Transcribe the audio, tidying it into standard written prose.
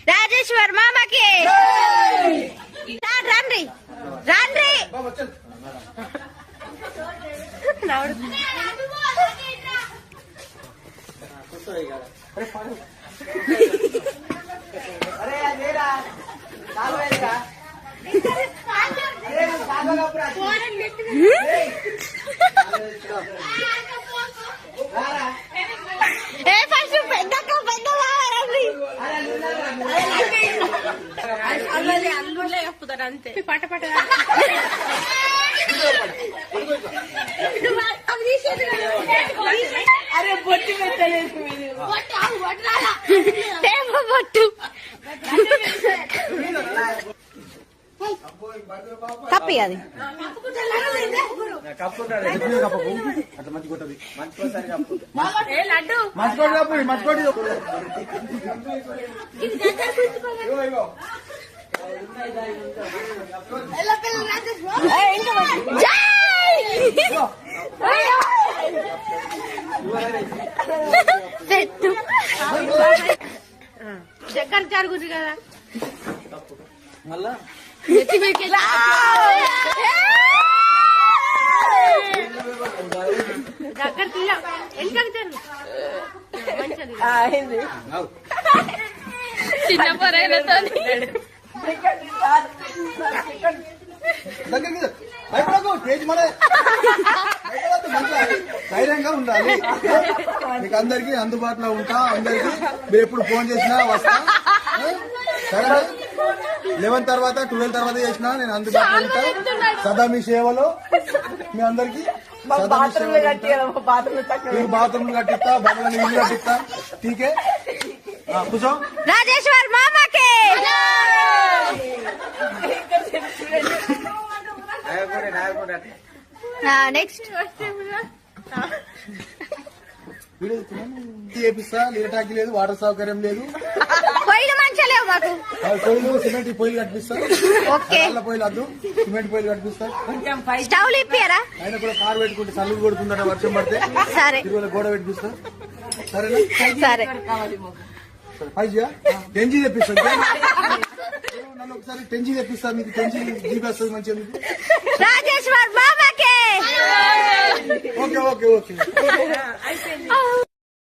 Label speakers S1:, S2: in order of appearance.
S1: రాజేశ్వర్ మామకి రండి రండి
S2: అంతే పట పట అరే బొట్టు పెట్టలేదు
S1: బొట్టు కప్పి అది
S2: దగ్గర జరుగుతుంది కదా
S3: మళ్ళా
S2: దగ్గర చిన్న పొరైనతో
S3: ధైర్యంగా ఉండాలి. మీకు అందరికి అందుబాటులో ఉంటా. అందరికి మీరు ఎప్పుడు ఫోన్ చేసినా వస్తా. సరే 11 తర్వాత 12 తర్వాత చేసినా నేను అందుబాటులో ఉంటా. సదా మీ సేవలో మీ అందరికి బాత్రూమ్లు కట్టిస్తా, బంగ్లా ఇల్లు కట్టిస్తా. ఠీకే కూర్చో.
S1: రాజేశ్వర్ మామకి నెక్స్ట్
S3: చేపిస్తా. నీళ్ళ టాకీ లేదు, వాటర్ సౌకర్యం లేదు,
S1: పొయ్యిలు మంచిగా లేవు మాకు.
S3: పొయ్యిలు సిమెంట్ పొయ్యిలు కట్టిస్తా. పొయ్యిలు వద్దు, సిమెంట్ పొయ్యిలు కట్టిస్తా.
S1: స్టవ్లు ఇప్పారా?
S3: ఆయన కూడా కారు పెట్టుకుంటే చల్లు కొడుతుందట వర్షం పడితే.
S1: సరే
S3: గోడ పెట్టిస్తా. సరేనా?
S1: సరే
S3: టెంజీ తెప్పిస్తా. నన్ను ఒకసారి టెంజీ తెప్పిస్తా. మీకు టెంజీ జీబీ వస్తుంది మంచిగా మీకు.
S1: రాజేశ్వర్ మామకి
S3: ఓకే ఓకే ఓకే.